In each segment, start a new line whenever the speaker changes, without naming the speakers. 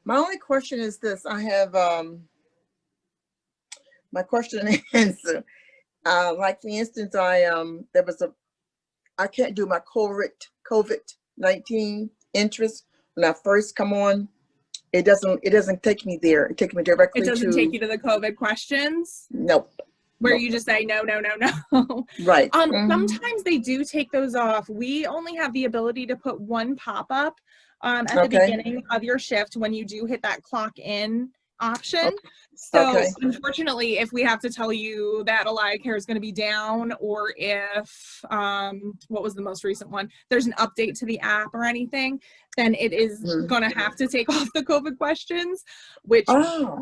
My only question is this. I have my question and answer. Like for instance, I can't do my COVID-19 interest when I first come on. It doesn't take me there. It takes me directly
It
to.
doesn't take you to the COVID questions?
Nope.
Where
Nope.
you just say no, no, no, no.
Right.
Sometimes they do take those off. We only have the ability to put one pop-up at the
Okay.
beginning of your shift when you do hit that clock in option.
Okay.
So
Okay.
unfortunately, if we have to tell you that AlayaCare is going to be down, or if, what was the most recent one? There's an update to the app or anything, then it is going to have to take off the COVID questions, which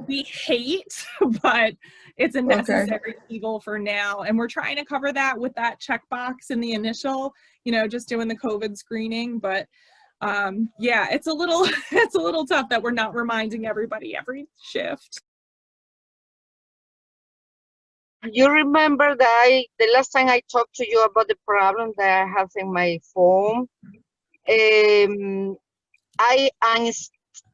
we hate, but it's a necessary evil for now. And we're trying to cover that with that checkbox in the initial, you know, just doing the COVID screening. But yeah, it's a little tough that we're not reminding everybody every shift.
You remember that the last time I talked to you about the problem that I have in my phone, I uninstalled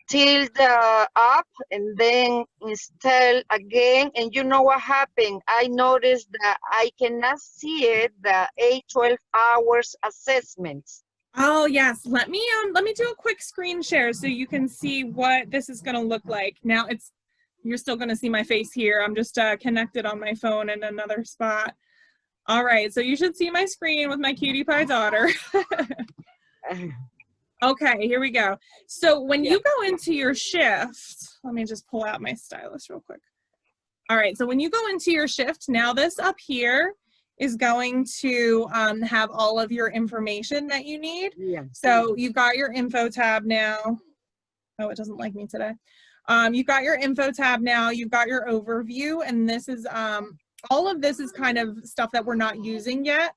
the app and then install again, and you know what happened? I noticed that I cannot see it, the 8-12 hours assessments.
Oh yes, let me do a quick screen share so you can see what this is going to look like. Now you're still going to see my face here. I'm just connected on my phone in another spot. All right, so you should see my screen with my cutie pie daughter. Okay, here we go. So when you go into your shift, let me just pull out my stylus real quick. All right, so when you go into your shift, now this up here is going to have all of your information that you need.
Yeah.
So you've got your info tab now. Oh, it doesn't like me today. You've got your info tab now, you've got your overview, and this is, all of this is kind of stuff that we're not using yet.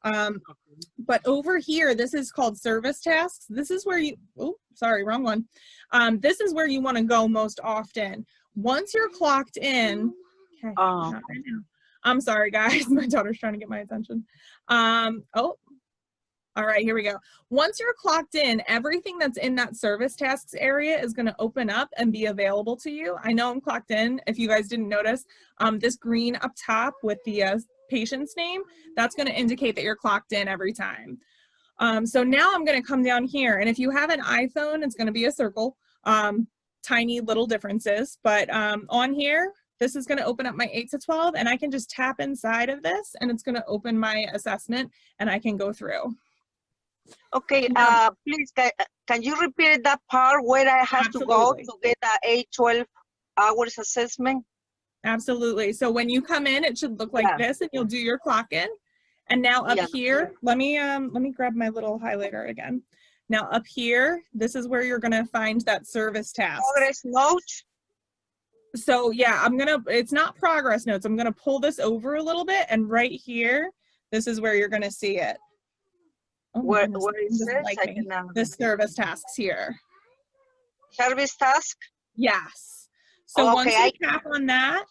But over here, this is called service tasks. This is where you, oh, sorry, wrong one. This is where you want to go most often. Once you're clocked in, okay, not right now. I'm sorry, guys. My daughter's trying to get my attention. Oh, all right, here we go. Once you're clocked in, everything that's in that service tasks area is going to open up and be available to you. I know I'm clocked in. If you guys didn't notice, this green up top with the patient's name, that's going to indicate that you're clocked in every time. So now I'm going to come down here, and if you have an iPhone, it's going to be a circle, tiny little differences, but on here, this is going to open up my 8 to 12, and I can just tap inside of this, and it's going to open my assessment, and I can go through.
Okay, please, can you repeat that part where I have to go to get the 8-12 hours assessment?
Absolutely. So when you come in, it should look like this, and you'll do your clock in. And now up here, let me grab my little highlighter again. Now up here, this is where you're going to find that service task.
Progress notes.
So yeah, it's not progress notes. I'm going to pull this over a little bit, and right here, this is where you're going to see it. Oh,
where is it?
Like this service tasks here.
Service task?
Yes. So once you tap on that,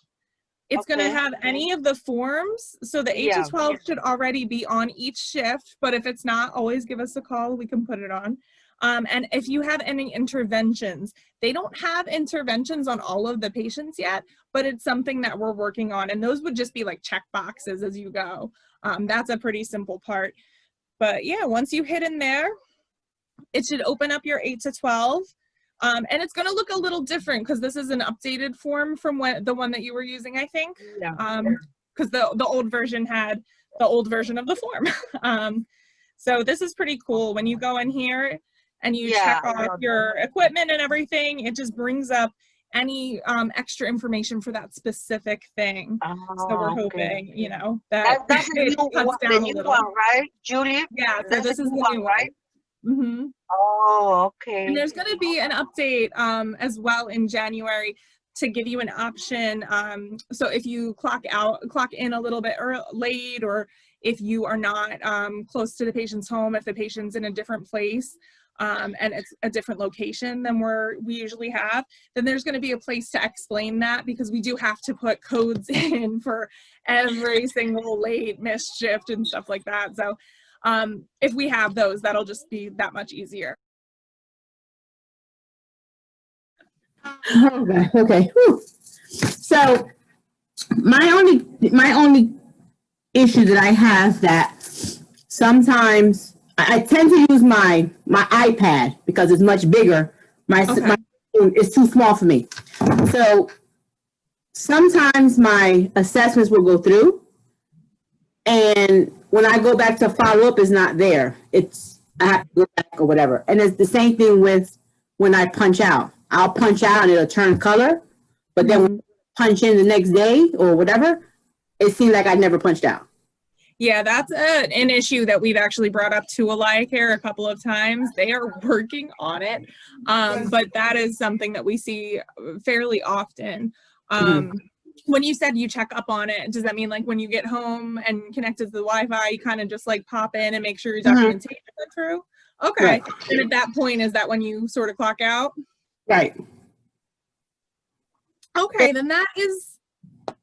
it's going to have any of the forms. So the 8 to 12 should already be on each shift, but if it's not, always give us a call. We can put it on. And if you have any interventions, they don't have interventions on all of the patients yet, but it's something that we're working on. And those would just be like check boxes as you go. That's a pretty simple part. But yeah, once you hit in there, it should open up your 8 to 12. And it's going to look a little different because this is an updated form from the one that you were using, I think. Because the old version had the old version of the form. So this is pretty cool. When you go in here and you check off your equipment and everything, it just brings up any extra information for that specific thing. So we're hoping, you know, that
that's
it cuts down a little.
One, right, Julie?
Yeah, so this is the new one, right? Mm-hmm.
Oh, okay.
And there's going to be an update as well in January to give you an option. So if you clock in a little bit late, or if you are not close to the patient's home, if the patient's in a different place, and it's a different location than we usually have, then there's going to be a place to explain that, because we do have to put codes in for every single late missed shift and stuff like that. So if we have those, that'll just be that much easier.
Okay. Okay. Whew. So my only issue that I have that sometimes I tend to use my iPad because it's much bigger. My phone is too small for me. So sometimes my assessments will go through, and when I go back to follow up, it's not there. I have to go back or whatever. And it's the same thing with when I punch out. I'll punch out and it'll turn color, but then when I punch in the next day or whatever, it seems like I never punched out.
Yeah, that's an issue that we've actually brought up to AlayaCare a couple of times. They are working on it, but that is something that we see fairly often. When you said you check up on it, does that mean like when you get home and connected to the Wi-Fi, you kind of just like pop in and make sure your documentation went through? Okay.
Right.
And at that point, is that when you sort of clock out?
Right.
Okay, then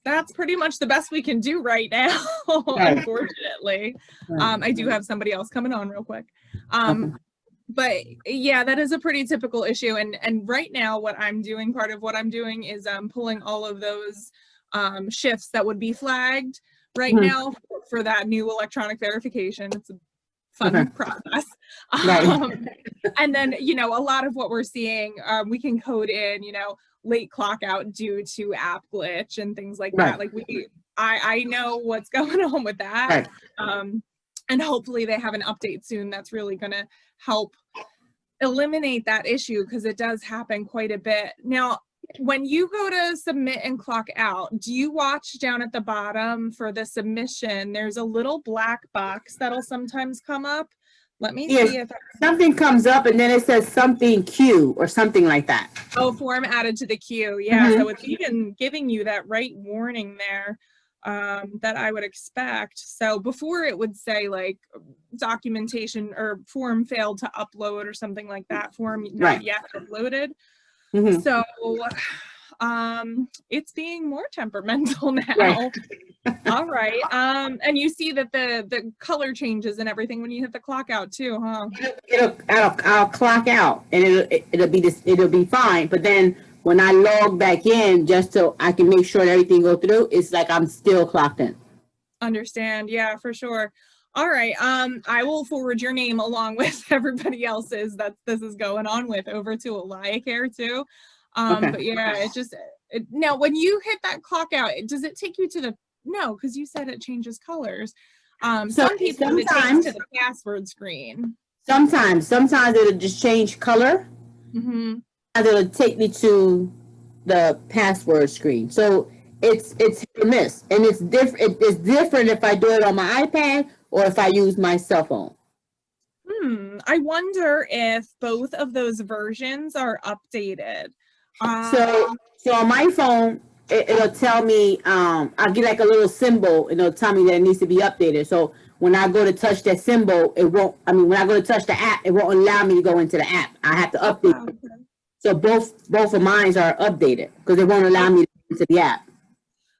that's pretty much the best we can do right now, unfortunately. I do have somebody else coming on real quick. But yeah, that is a pretty typical issue. And right now what I'm doing, part of what I'm doing is pulling all of those shifts that would be flagged right now for that new electronic verification. It's a fun process. And then, you know, a lot of what we're seeing, we can code in, you know, late clock out due to app glitch and things like that. Like I know what's going on with that. And hopefully they have an update soon that's really going to help eliminate that issue, because it does happen quite a bit. Now, when you go to submit and clock out, do you watch down at the bottom for the submission? There's a little black box that'll sometimes come up. Let me see if
something comes up and then it says something queue or something like that.
Oh, form added to the queue. Yeah, so it's even giving you that right warning there that I would expect. So before it would say like documentation or form failed to upload or something like that, form not yet uploaded. So it's being more temperamental now. All right. And you see that the color changes and everything when you hit the clock out too, huh?
I'll clock out and it'll be fine. But then when I log back in, just so I can make sure that everything goes through, it's like I'm still clocked in.
Understand. Yeah, for sure. All right. I will forward your name along with everybody else's that this is going on with over to AlayaCare too. But yeah, now when you hit that clock out, does it take you to the, no, because you said it changes colors. Some people it takes to the password screen.
Sometimes it'll just change color. And it'll take me to the password screen. So it's hit or miss, and it's different. It's different if I do it on my iPad or if I use my cell phone.
I wonder if both of those versions are updated.
So on my phone, it'll tell me, I'll get like a little symbol and it'll tell me that it needs to be updated. So when I go to touch that symbol, when I go to touch the app, it won't allow me to go into the app. I have to update it. So both of mine are updated because it won't allow me to go into the app.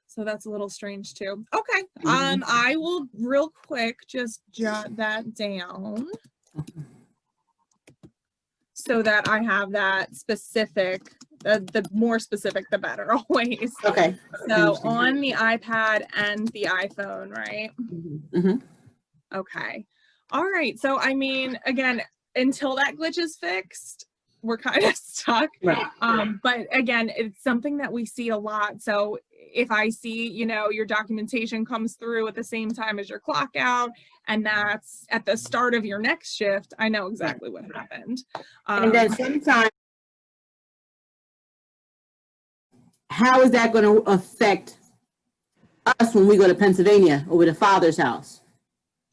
So that's a little strange too. Okay. I will real quick just jot that down so that I have that specific, the more specific, the better always.
Okay.
So on the iPad and the iPhone, right? Okay. All right. So, I mean, again, until that glitch is fixed, we're kind of stuck. But again, it's something that we see a lot. So if I see, you know, your documentation comes through at the same time as your clock out, and that's at the start of your next shift, I know exactly what happened.
And then sometimes, how is that going to affect us when we go to Pennsylvania or to father's house?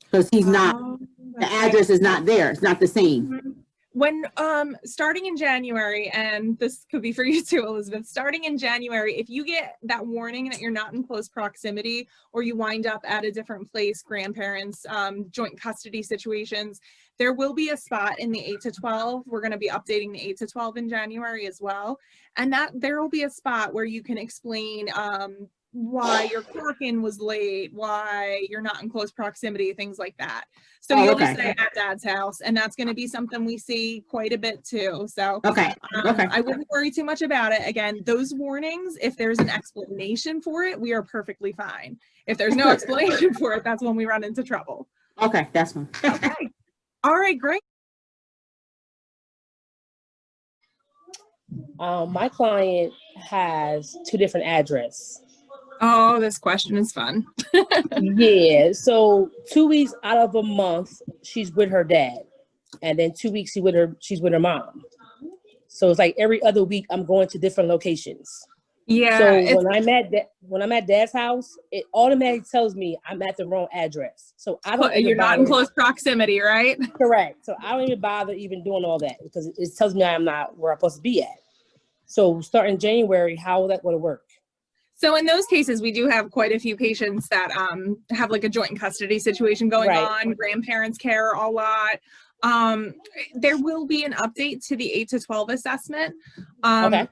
Because he's not, the address is not there. It's not the same.
When starting in January, and this could be for you too, Elizabeth, starting in January, if you get that warning that you're not in close proximity or you wind up at a different place, grandparents, joint custody situations, there will be a spot in the 8 to 12. We're going to be updating the 8 to 12 in January as well. And that there will be a spot where you can explain why your clock-in was late, why you're not in close proximity, things like that. So
Oh,
you'll
okay.
just say at dad's house, and that's going to be something we see quite a bit too. So
Okay. Okay.
I wouldn't worry too much about it. Again, those warnings, if there's an explanation for it, we are perfectly fine. If there's no explanation for it, that's when we run into trouble.
Okay, that's fine.
Okay. All right, great.
My client has 2 different addresses.
Oh, this question is fun.
Yeah, so 2 weeks out of a month, she's with her dad, and then 2 weeks she's with her mom. So it's like every other week I'm going to different locations.
Yeah.
So when I'm at dad's house, it automatically tells me I'm at the wrong address. So I don't.
You're not in close proximity, right?
Correct. So I don't even bother even doing all that because it tells me I'm not where I'm supposed to be at. So starting January, how will that going to work?
So in those cases, we do have quite a few patients that have like a joint custody situation going on. Grandparents care a lot. There will be an update to the 8 to 12 assessment.
Okay.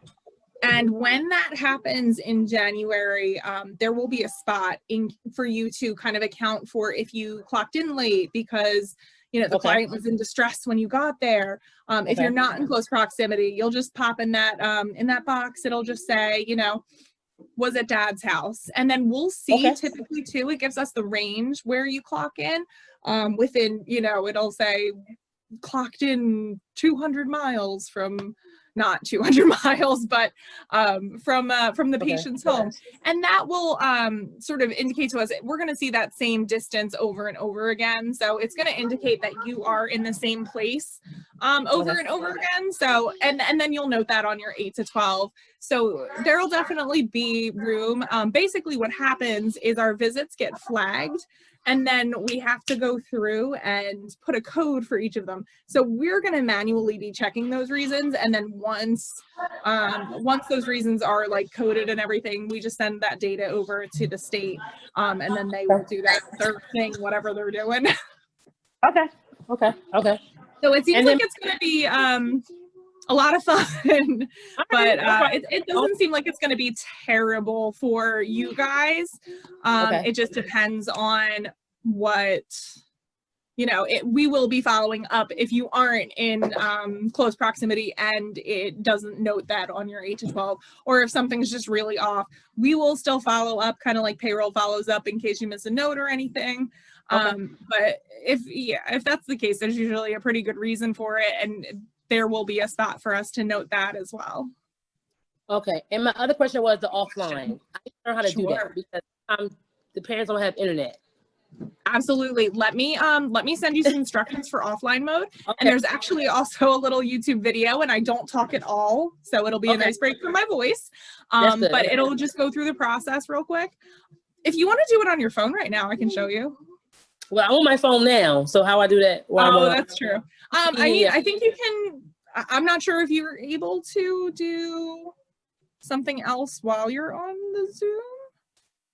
And when that happens in January, there will be a spot for you to kind of account for if you clocked in late because, you know, the client was in distress when you got there. If you're not in close proximity, you'll just pop in that box. It'll just say, you know, was at dad's house. And then we'll see typically too, it gives us the range where you clock in within, you know, it'll say clocked in 200 miles from, not 200 miles, but from the patient's home. And that will sort of indicate to us, we're going to see that same distance over and over again. So it's going to indicate that you are in the same place over and over again. So, and then you'll note that on your 8 to 12. So there'll definitely be room. Basically what happens is our visits get flagged, and then we have to go through and put a code for each of them. So we're going to manually be checking those reasons. And then once those reasons are like coded and everything, we just send that data over to the state. And then they will do that third thing, whatever they're doing.
Okay.
So it seems like it's going to be a lot of fun, but it doesn't seem like it's going to be terrible for you guys. It just depends on what, you know, we will be following up if you aren't in close proximity and it doesn't note that on your 8 to 12, or if something's just really off, we will still follow up, kind of like payroll follows up in case you miss a note or anything. But if that's the case, there's usually a pretty good reason for it, and there will be a spot for us to note that as well.
Okay. And my other question was the offline. I don't know how to do that because the parents don't have internet.
Absolutely. Let me send you some instructions for offline mode. And there's actually also a little YouTube video, and I don't talk at all, so it'll be a nice break from my voice. But it'll just go through the process real quick. If you want to do it on your phone right now, I can show you.
Well, I'm on my phone now, so how I do that?
That's true. I mean, I think you can. I'm not sure if you're able to do something else while you're on the Zoom.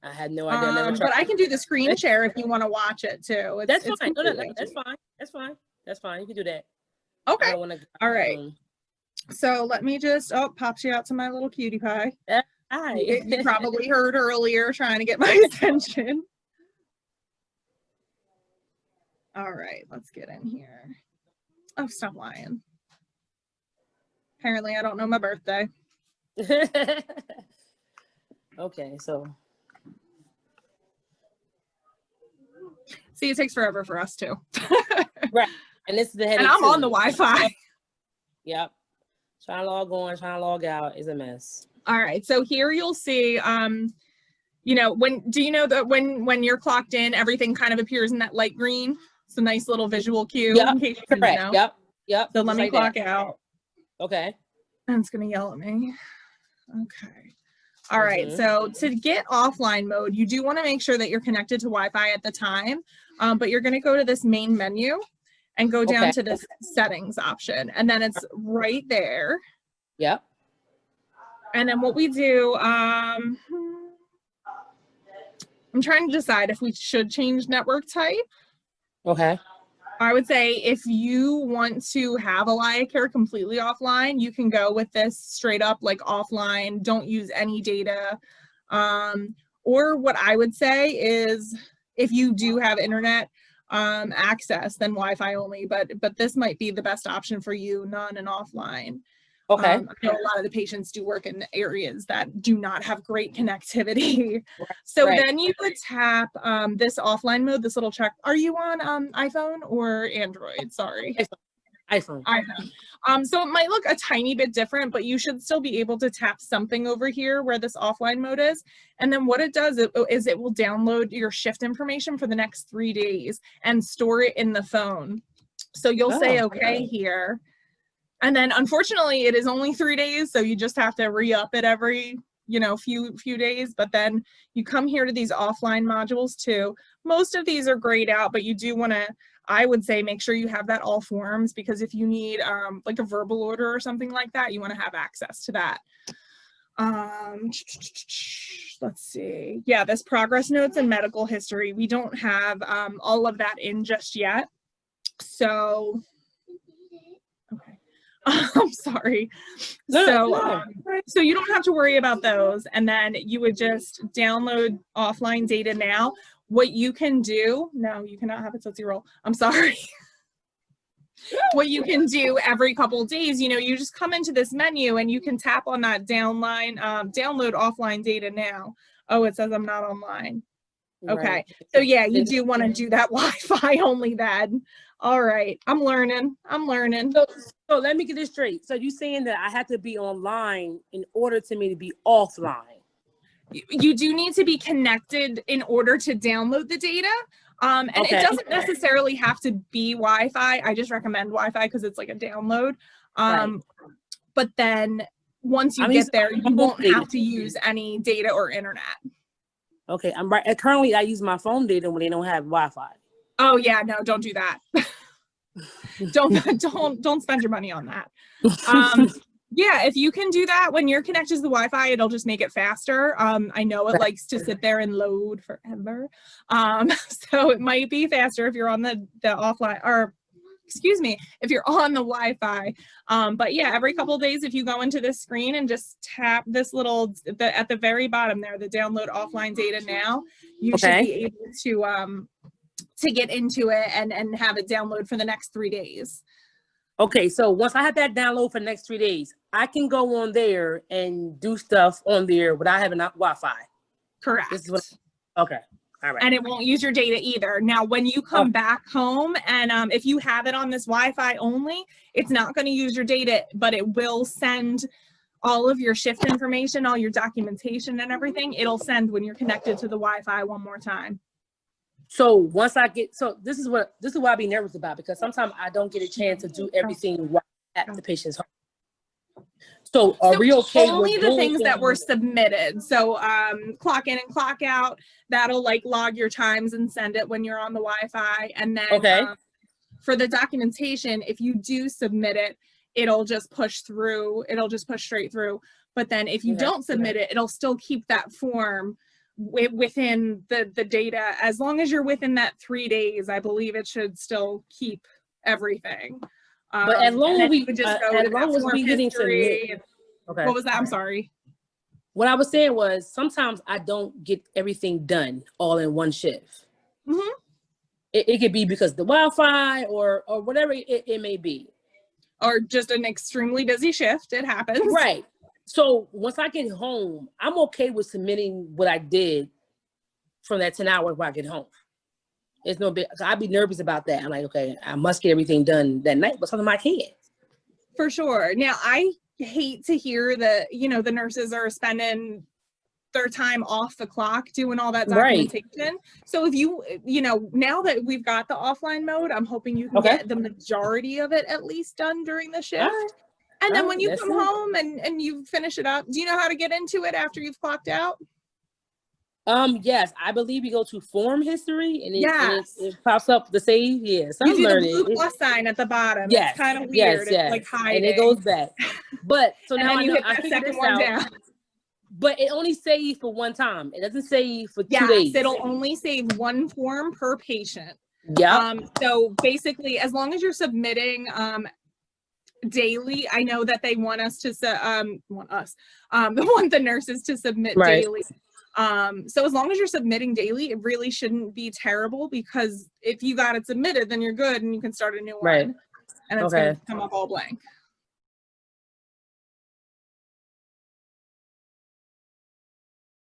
I had no idea.
But I can do the screen share if you want to watch it too.
That's fine. That's fine. You can do that.
Okay. All right. So let me just, pops you out to my little cutie pie.
Hi.
You probably heard earlier trying to get my attention. All right, let's get in here. Oh, stop lying. Apparently I don't know my birthday.
Okay, so.
See, it takes forever for us too.
Right, and this is the headache.
And I'm on the Wi-Fi.
Yep. Trying to log on, trying to log out is a mess.
All right, so here you'll see, you know, do you know that when you're clocked in, everything kind of appears in that light green? It's a nice little visual cue.
Yep,
in case you didn't know.
Yep.
So let me clock out.
Okay.
And it's gonna yell at me. Okay. All right, so to get offline mode, you do want to make sure that you're connected to Wi-Fi at the time, but you're going to go to this main menu and go down to this settings option, and then it's right there.
Yep.
And then what we do, I'm trying to decide if we should change network type.
Okay.
I would say if you want to have AlayaCare completely offline, you can go with this straight up like offline, don't use any data. Or what I would say is, if you do have internet access, then Wi-Fi only, but this might be the best option for you, non and offline.
Okay.
I know a lot of the patients do work in areas that do not have great connectivity. So
Right.
then you would tap this offline mode, this little check. Are you on iPhone or Android? Sorry.
iPhone.
So it might look a tiny bit different, but you should still be able to tap something over here where this offline mode is. And then what it does is it will download your shift information for the next 3 days and store it in the phone. So you'll say, okay, here. And then unfortunately it is only 3 days. So you just have to re-up it every, few days. But then you come here to these offline modules too. Most of these are grayed out, but you do want to, I would say, make sure you have that all forms, because if you need like a verbal order or something like that, you want to have access to that. Let's see. Yeah, this progress notes and medical history. We don't have all of that in just yet. So, okay. I'm sorry. So you don't have to worry about those. And then you would just download offline data now. What you can do, no, you cannot have it Tootsie Roll. I'm sorry. What you can do every couple of days, you just come into this menu and you can tap on that download offline data now. Oh, it says I'm not online. Okay. Right. So yeah, you do want to do that Wi-Fi only then. All right. I'm learning.
So let me get this straight. So you saying that I have to be online in order to me to be offline?
You do need to be connected in order to download the data. And it doesn't necessarily have to be Wi-Fi. I just recommend Wi-Fi because it's like a download. But then once you get there, you won't have to use any data or internet.
Okay, I'm right. Currently, I use my phone data when they don't have Wi-Fi.
Oh yeah, no, don't do that. don't spend your money on that. Yeah, if you can do that when you're connected to the Wi-Fi, it'll just make it faster. I know it likes to sit there and load forever. So it might be faster if you're on the offline, or excuse me, if you're on the Wi-Fi. But yeah, every couple of days, if you go into this screen and just tap this little, at the very bottom there, the download offline data now, you should be able to get into it and have it download for the next 3 days.
Okay, so once I have that download for the next 3 days, I can go on there and do stuff on there without having Wi-Fi.
Correct.
This is what, okay. All right.
And it won't use your data either. Now, when you come back home and if you have it on this Wi-Fi only, it's not going to use your data, but it will send all of your shift information, all your documentation and everything. It'll send when you're connected to the Wi-Fi one more time.
So once I get, so this is what I be nervous about, because sometimes I don't get a chance to do everything while at the patient's home. So are we okay
only
with
the things that were submitted? So clock in and clock out, that'll like log your times and send it when you're on the Wi-Fi. And then for the documentation, if you do submit it, it'll just push through, it'll just push straight through. But then if you don't submit it, it'll still keep that form within the data. As long as you're within that 3 days, I believe it should still keep everything.
But as long as we
getting submitted. What was that? I'm sorry.
What I was saying was sometimes I don't get everything done all in one shift.
Mm-hmm.
It could be because the Wi-Fi or whatever it may be.
Or just an extremely busy shift. It happens.
Right. So once I get home, I'm okay with submitting what I did from that 10 hours when I get home. It's no big, I'd be nervous about that. I'm like, okay, I must get everything done that night, but sometimes I can't.
For sure. Now, I hate to hear that, the nurses are spending their time off the clock doing all that documentation. Right. So if you now that we've got the offline mode, I'm hoping you can get the majority of it at least done during the shift. And then when you come home and you finish it up, do you know how to get into it after you've clocked out?
Yes, I believe you go to form history and it pops up the save. Yes, I'm learning.
You do the blue plus sign at the bottom.
Yes,
it's kind of weird.
Yes.
It's like hiding.
And it goes back. But so now I know
I figured this out. Down.
But it only saves for one time. It doesn't save for 2 days.
It'll only save one form per patient.
Yeah.
So basically, as long as you're submitting daily, I know that they want us to want the nurses to submit daily. So as long as you're submitting daily, it really shouldn't be terrible, because if you got it submitted, then you're good and you can start a new
Right.
one, and it's
Okay.
going to come up all blank.